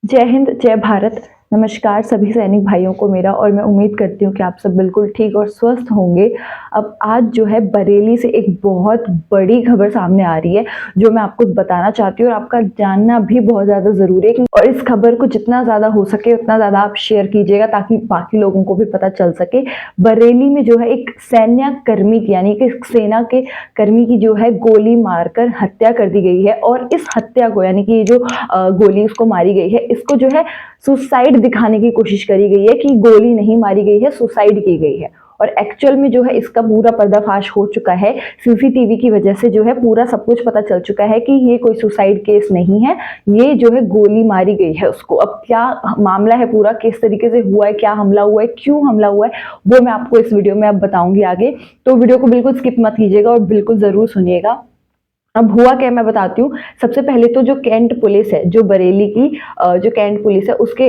जय हिंद, जय भारत। नमस्कार सभी सैनिक भाइयों को मेरा, और मैं उम्मीद करती हूँ कि आप सब बिल्कुल ठीक और स्वस्थ होंगे। अब आज जो है बरेली से एक बहुत बड़ी खबर सामने आ रही है जो मैं आपको बताना चाहती हूँ, और आपका जानना भी बहुत ज़्यादा ज़रूरी है। और इस खबर को जितना ज़्यादा हो सके उतना ज़्यादा आप शेयर कीजिएगा ताकि बाकी लोगों को भी पता चल सके। बरेली में जो है एक सैन्य कर्मी की, यानी कि सेना के कर्मी की जो है गोली मारकर हत्या कर दी गई है। और इस हत्या को, यानी कि ये जो गोली उसको मारी गई है, इसको जो है सुसाइड दिखाने की कोशिश करी गई है कि गोली नहीं मारी गई है, सुसाइड की गई है। और एक्चुअल में जो है इसका पूरा पर्दाफाश हो चुका है। सीसीटीवी की वजह से जो है पूरा सब कुछ पता चल चुका है कि ये कोई सुसाइड केस नहीं है, ये जो है गोली मारी गई है उसको। अब क्या मामला है पूरा, किस तरीके से हुआ है, क्या हमला हुआ है, क्यों हमला हुआ है, वो मैं आपको इस वीडियो में अब बताऊंगी आगे। तो वीडियो को बिल्कुल स्किप मत कीजिएगा और बिल्कुल जरूर सुनिएगा। अब हुआ क्या, मैं बताती हूँ। सबसे पहले तो जो कैंट पुलिस है, जो बरेली की जो कैंट पुलिस है, उसके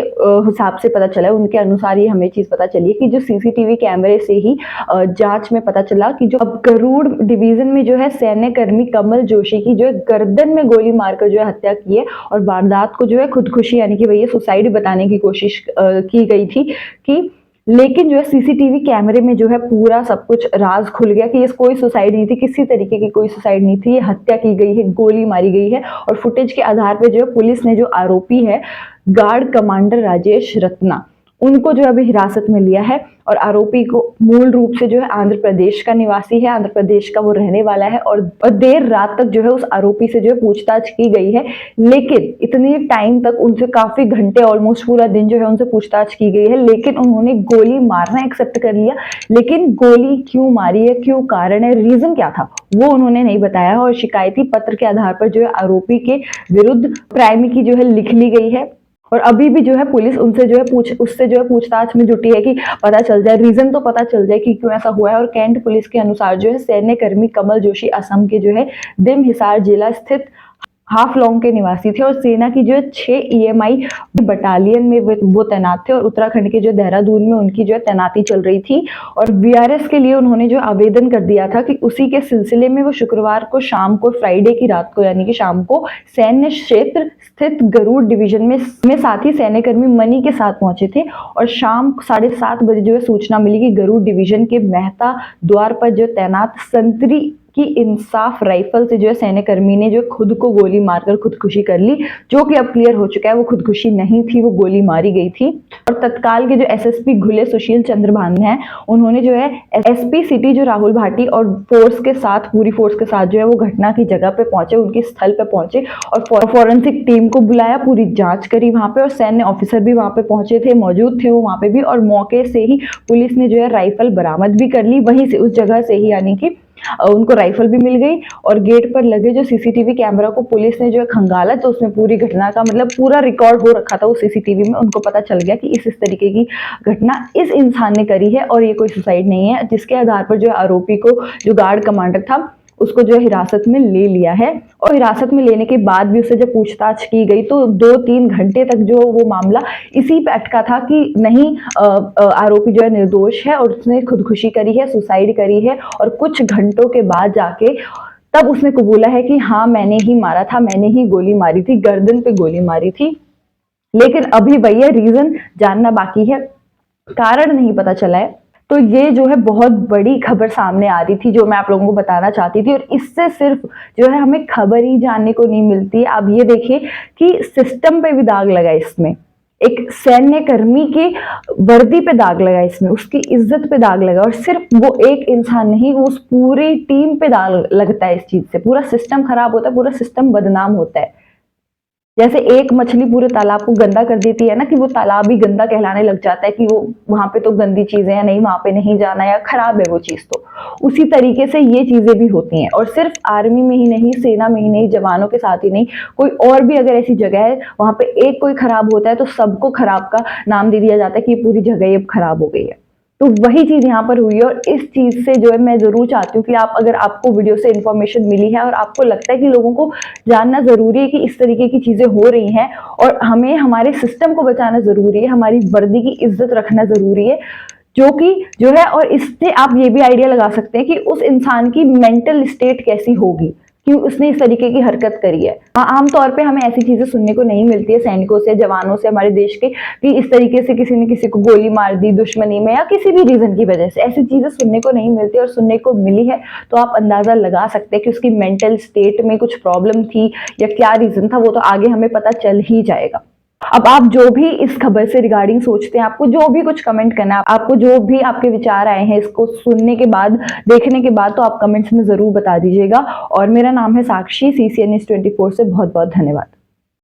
हिसाब से पता चला, उनके अनुसार ये हमें चीज पता चली कि जो सीसीटीवी कैमरे से ही जांच में पता चला कि जो अब गरुड़ डिवीजन में जो है सैन्य कर्मी कमल जोशी की जो है गर्दन में गोली मारकर जो है हत्या की है। और वारदात को जो है खुदकुशी, यानी कि भैया सुसाइड बताने की कोशिश की गई थी कि, लेकिन जो है सीसीटीवी कैमरे में जो है पूरा सब कुछ राज खुल गया कि ये कोई सुसाइड नहीं थी, किसी तरीके की कोई सुसाइड नहीं थी, ये हत्या की गई है, गोली मारी गई है। और फुटेज के आधार पे जो है पुलिस ने जो आरोपी है गार्ड कमांडर राजेश रत्ना, उनको जो अभी हिरासत में लिया है। और आरोपी को मूल रूप से जो है आंध्र प्रदेश का निवासी है, आंध्र प्रदेश का वो रहने वाला है। और देर रात तक जो है उस आरोपी से जो है पूछताछ की गई है, लेकिन इतनी टाइम तक उनसे काफी घंटे, ऑलमोस्ट पूरा दिन जो है उनसे पूछताछ की गई है, लेकिन उन्होंने गोली मारना एक्सेप्ट कर लिया। लेकिन गोली क्यों मारी है, क्यों कारण है, रीजन क्या था, वो उन्होंने नहीं बताया। और शिकायती पत्र के आधार पर जो है आरोपी के विरुद्ध प्राइमरी जो है लिख ली गई है। और अभी भी जो है पुलिस उनसे जो है उससे जो है पूछताछ में जुटी है कि पता चल जाए, रीजन तो पता चल जाए कि क्यों ऐसा हुआ है। और कैंट पुलिस के अनुसार जो है सैन्य कर्मी कमल जोशी असम के जो है दिम हिसार जिला स्थित हाफ लॉन्ग के निवासी थे। और सेना की जो है 6 ईएमआई बटालियन में वो तैनात थे। और उत्तराखंड के जो देहरादून में उनकी जो है तैनाती चल रही थी। और वीआरएस के लिए उन्होंने जो आवेदन कर दिया था कि उसी के सिलसिले में वो शुक्रवार को शाम को, फ्राइडे की रात को, यानी कि शाम को सैन्य क्षेत्र स्थित गरुड़ डिवीजन में साथी सैन्य कर्मी मनी के साथ पहुंचे थे। और शाम 7:30 बजे जो है सूचना मिली कि गरुड़ डिवीजन के मेहता द्वार पर जो तैनात संतरी कि इंसाफ राइफल से जो है सैन्य कर्मी ने जो खुद को गोली मारकर खुदकुशी कर ली, जो कि अब क्लियर हो चुका है वो खुदकुशी नहीं थी, वो गोली मारी गई थी। और तत्काल के जो एसएसपी घुले सुशील चंद्र भान हैं, उन्होंने जो है एसपी सिटी जो राहुल भाटी और फोर्स के साथ, पूरी फोर्स के साथ जो है वो घटना की जगह पे पहुंचे, उनकी स्थल पे पहुंचे और फॉरेंसिक टीम को बुलाया, पूरी जांच करी वहां पे। और सैन्य ऑफिसर भी वहां पे पहुंचे थे, मौजूद थे वो वहां पे भी। और मौके से ही पुलिस ने जो है राइफल बरामद भी कर ली, वहीं से, उस जगह से ही, यानी कि उनको राइफल भी मिल गई। और गेट पर लगे जो सीसीटीवी कैमरा को पुलिस ने जो है खंगाला, तो उसमें पूरी घटना का मतलब पूरा रिकॉर्ड हो रखा था उस सीसीटीवी में। उनको पता चल गया कि इस तरीके की घटना इस इंसान ने करी है और ये कोई सुसाइड नहीं है, जिसके आधार पर जो है आरोपी को, जो गार्ड कमांडर था, उसको जो है हिरासत में ले लिया है। और हिरासत में लेने के बाद भी उससे जब पूछताछ की गई तो 2-3 घंटे तक जो वो मामला इसी पे अटका था कि नहीं, आरोपी जो है निर्दोष है और उसने खुदकुशी करी है, सुसाइड करी है। और कुछ घंटों के बाद जाके तब उसने कबूला है कि हाँ मैंने ही मारा था, मैंने ही गोली मारी थी, गर्दन पे गोली मारी थी। लेकिन अभी भैया रीजन जानना बाकी है, कारण नहीं पता चला है। तो ये जो है बहुत बड़ी खबर सामने आ रही थी जो मैं आप लोगों को बताना चाहती थी। और इससे सिर्फ जो है हमें खबर ही जानने को नहीं मिलती। अब ये देखिए कि सिस्टम पे भी दाग लगा इसमें, एक सैन्य कर्मी की वर्दी पे दाग लगा इसमें, उसकी इज्जत पे दाग लगा। और सिर्फ वो एक इंसान नहीं, उस पूरी टीम पे दाग लगता है इस चीज से। पूरा सिस्टम खराब होता है, पूरा सिस्टम बदनाम होता है। जैसे एक मछली पूरे तालाब को गंदा कर देती है ना, कि वो तालाब ही गंदा कहलाने लग जाता है कि वो वहां पे तो गंदी चीजें हैं, नहीं वहां पे नहीं जाना, या खराब है वो चीज। तो उसी तरीके से ये चीजें भी होती हैं। और सिर्फ आर्मी में ही नहीं, सेना में ही नहीं, जवानों के साथ ही नहीं, कोई और भी अगर ऐसी जगह है वहां पे एक कोई खराब होता है तो सबको खराब का नाम दे दिया जाता है कि ये पूरी जगह अब खराब हो गई है। तो वही चीज यहाँ पर हुई है। और इस चीज से जो है मैं जरूर चाहती हूँ कि आप, अगर आपको वीडियो से इंफॉर्मेशन मिली है और आपको लगता है कि लोगों को जानना जरूरी है कि इस तरीके की चीजें हो रही हैं और हमें हमारे सिस्टम को बचाना जरूरी है, हमारी वर्दी की इज्जत रखना जरूरी है, जो कि जो है, और इससे आप ये भी आइडिया लगा सकते हैं कि उस इंसान की मेंटल स्टेट कैसी होगी कि उसने इस तरीके की हरकत करी है। आमतौर पे हमें ऐसी चीजें सुनने को नहीं मिलती है सैनिकों से, जवानों से, हमारे देश के, कि इस तरीके से किसी ने किसी को गोली मार दी दुश्मनी में या किसी भी रीजन की वजह से। ऐसी चीजें सुनने को नहीं मिलती, और सुनने को मिली है तो आप अंदाजा लगा सकते हैं कि उसकी मेंटल स्टेट में कुछ प्रॉब्लम थी या क्या रीजन था, वो तो आगे हमें पता चल ही जाएगा। अब आप जो भी इस खबर से रिगार्डिंग सोचते हैं, आपको जो भी कुछ कमेंट करना है, आपको जो भी आपके विचार आए हैं इसको सुनने के बाद, देखने के बाद, तो आप कमेंट्स में जरूर बता दीजिएगा। और मेरा नाम है साक्षी, CCN News 24 से बहुत बहुत धन्यवाद।